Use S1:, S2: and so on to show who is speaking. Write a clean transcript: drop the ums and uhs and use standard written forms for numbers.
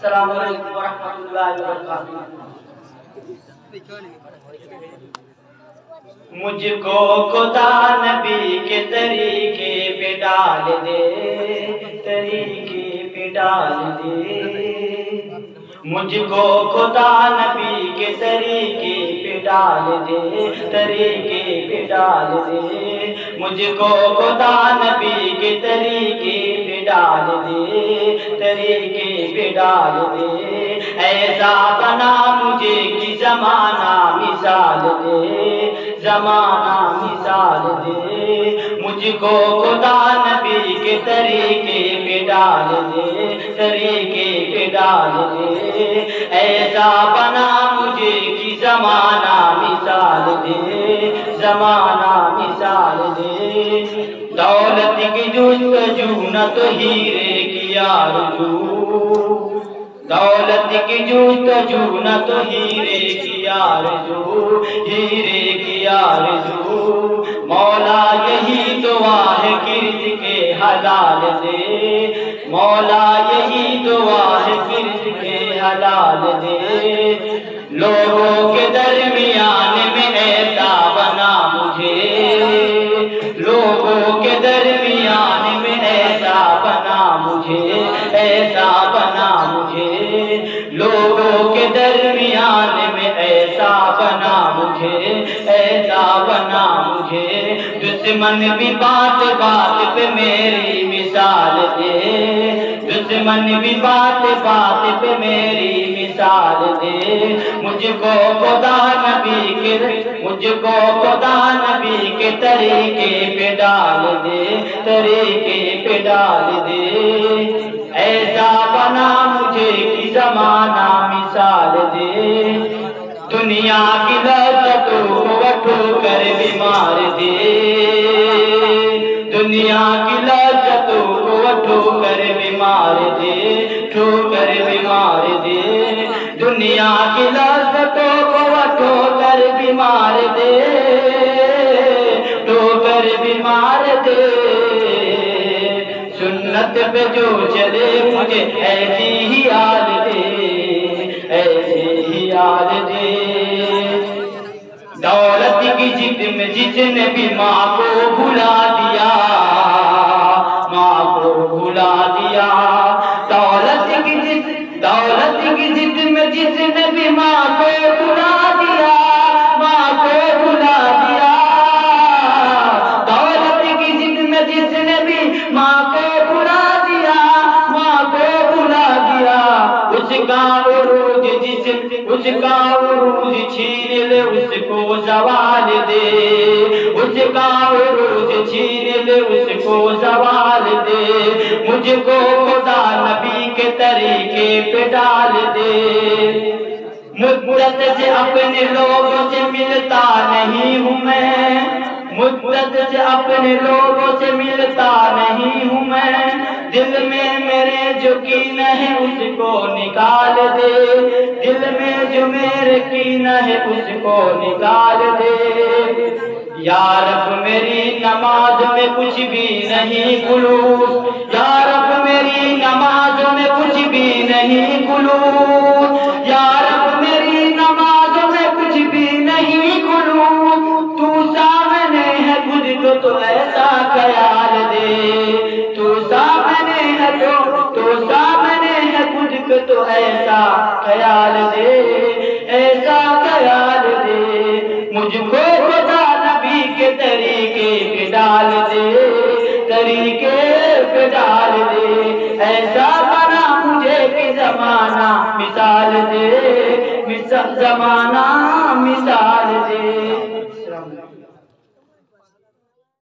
S1: السلام علیکم ورحمۃ اللہ وبرکاتہ۔ مجھ کو خدا نبی کے طریقے پہ ڈال دے، طریقے پہ ڈال دے، مجھ کو خدا نبی کے طریقے پہ ڈال دے، طریقے پہ ڈال دے، مجھ کو خدا نبی کے طریقے پہ ڈال دے، طریقے پہ ڈال دے، ایسا بنا مجھے کہ زمانہ مثال دے، زمانہ مثال دے، مجھ کو خدا نبی کے طریقے پہ ڈال دے، طریقے پہ ڈال دے، ایسا بنا مجھے کہ زمانہ مثال دے، زمانہ مثال دے، دولت کی جستجو نہ تو ہیرے کی آرزو، دولت کی جستجو نہ تو ہیرے کی آرزو، ہیرے کی آرزو، مولا یہی دعا ہے کہ رزق حلال دے، مولا یہی دعا ہے کہ رزق حلال دے، لوگوں کے درمیان میں ایسا بنا مجھے، لوگوں کے درمیان میں ایسا بنا مجھے، ایسا بنا مجھے، لوگوں کے درمیان میں ایسا بنا مجھے، ایسا بنا مجھے، دشمن بھی بات بات پہ میری مثال دے، دشمن بھی بات بات پہ میری مثال دے، مجھ کو خدا نبی کے، مجھ کو خدا نبی کے طریقے پہ ڈال دے، طریقے پہ ڈال دے، ایسا بنا مجھے کہ زمانہ مثال دے، دنیا کی لذتوں کو اٹھو کر بیمار دے، دنیا کی لذتوں کو اٹھو کر بیمار دے، ٹھو کر بیمار دے، دنیا کی لذتوں کو اٹھو کر بیمار دے، ٹھو کر بیمار دے، سنت پہ جو چلے مجھے ایسی ہی یاد دے، ایسی ہی یاد دے، دولت کی جد میں جس نے بھی ماں کو بھلا دیا، ماں کو بھلا دیا، دولت کی جد میں جس نے بھی ماں کو بھلا دیا، ماں کو بھلا دیا، دولت کی جد میں جس نے بھی ماں کو بھلا دیا، ماں کو بھلا دیا، اس کا عروج اس کا عروج چھین لے، اس کو زوال دے، اس کا عروج چھین لے، اس کو زوال دے، مجھ کو خدا نبی کے طریقے پہ ڈال دے، مدت سے اپنے لوگوں سے ملتا نہیں ہوں میں، مدت سے اپنے لوگوں سے ملتا نہیں ہوں میں، دل میں میرے جو کینہ ہے اس کو نکال دے، دل میں جو میرے کینہ ہے اس کو نکال دے، یا رب میری نماز میں کچھ بھی نہیں خلوص، یا رب میری نماز میں کچھ بھی نہیں خلوص، یا رب میری نماز میں کچھ بھی نہیں خلوص، تو سامنے ہے خود کو تو ایسا خیال دے، تو سامنے ہے تو سامنے ہے خود کو تو ایسا خیال دے، ایسا خیال دے، مجھ کو خدا نبی کے طریقے پہ ڈال دے، طریقے پہ ڈال دے، ایسا بنا مجھے کہ زمانہ مثال دے، زمانہ مثال دے۔